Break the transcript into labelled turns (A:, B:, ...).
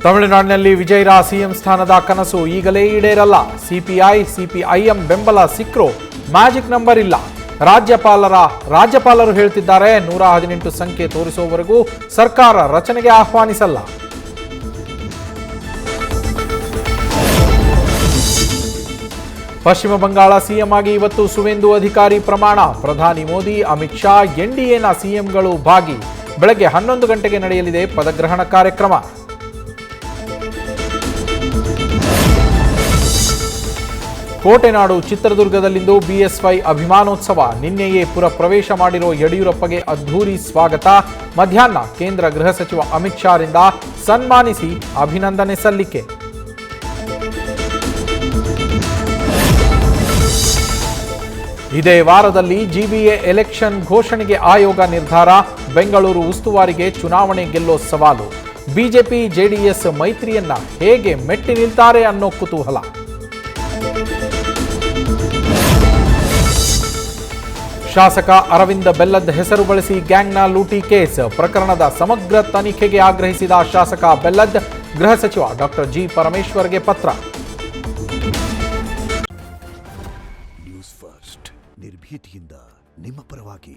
A: ತಮಿಳುನಾಡಿನಲ್ಲಿ ವಿಜಯರ ಸಿಎಂ ಸ್ಥಾನದ ಕನಸು ಈಗಲೇ ಈಡೇರಲ್ಲ. ಸಿಪಿಐಎಂ ಬೆಂಬಲ ಸಿಕ್ರೂ ಮ್ಯಾಜಿಕ್ ನಂಬರ್ ಇಲ್ಲ. ರಾಜ್ಯಪಾಲರು ಹೇಳ್ತಿದ್ದಾರೆ 118 ಸಂಖ್ಯೆ ತೋರಿಸುವವರೆಗೂ ಸರ್ಕಾರ ರಚನೆಗೆ ಆಹ್ವಾನಿಸಲ್ಲ. ಪಶ್ಚಿಮ ಬಂಗಾಳ ಸಿಎಂ ಆಗಿ ಇವತ್ತು ಸುವೇಂದು ಅಧಿಕಾರಿ ಪ್ರಮಾಣ. ಪ್ರಧಾನಿ ಮೋದಿ, ಅಮಿತ್ ಶಾ, ಎನ್ಡಿಎನ ಸಿಎಂಗಳು ಭಾಗಿ. ಬೆಳಗ್ಗೆ 11 ಗಂಟೆಗೆ ನಡೆಯಲಿದೆ ಪದಗ್ರಹಣ ಕಾರ್ಯಕ್ರಮ. ಕೋಟೆನಾಡು ಚಿತ್ರದುರ್ಗದಲ್ಲಿಂದು ಬಿಎಸ್ವೈ ಅಭಿಮಾನೋತ್ಸವ. ನಿನ್ನೆಯೇ ಪುರ ಪ್ರವೇಶ ಮಾಡಿರೋ ಯಡಿಯೂರಪ್ಪಗೆ ಅದ್ಧೂರಿ ಸ್ವಾಗತ. ಮಧ್ಯಾಹ್ನ ಕೇಂದ್ರ ಗೃಹ ಸಚಿವ ಅಮಿತ್ ಶಾರಿಂದ ಸನ್ಮಾನಿಸಿ ಅಭಿನಂದನೆ ಸಲ್ಲಿಕೆ. ಇದೇ ವಾರದಲ್ಲಿ ಜಿಬಿಎ ಎಲೆಕ್ಷನ್ ಘೋಷಣೆಗೆ ಆಯೋಗ ನಿರ್ಧಾರ. ಬೆಂಗಳೂರು ಉಸ್ತುವಾರಿಗೆ ಚುನಾವಣೆ ಗೆಲ್ಲೋ ಸವಾಲು. ಬಿಜೆಪಿ ಜೆಡಿಎಸ್ ಮೈತ್ರಿಯನ್ನ ಹೇಗೆ ಮೆಟ್ಟಿ ನಿಲ್ತಾರೆ ಅನ್ನೋ ಕುತೂಹಲ. ಶಾಸಕ ಅರವಿಂದ ಬೆಲ್ಲದ್ ಹೆಸರು ಬಳಸಿ ಗ್ಯಾಂಗ್ನ ಲೂಟಿ ಕೇಸ್. ಪ್ರಕರಣದ ಸಮಗ್ರ ತನಿಖೆಗೆ ಆಗ್ರಹಿಸಿದ ಶಾಸಕ ಬೆಲ್ಲದ್ ಗೃಹ ಸಚಿವ ಡಾಕ್ಟರ್ ಜಿ ಪರಮೇಶ್ವರ್ಗೆ ಪತ್ರ.
B: ನ್ಯೂಸ್ ಫಸ್ಟ್ ನಿರ್ಭೀತಿಯಿಂದ ನಿಮ್ಮ ಪರವಾಗಿ.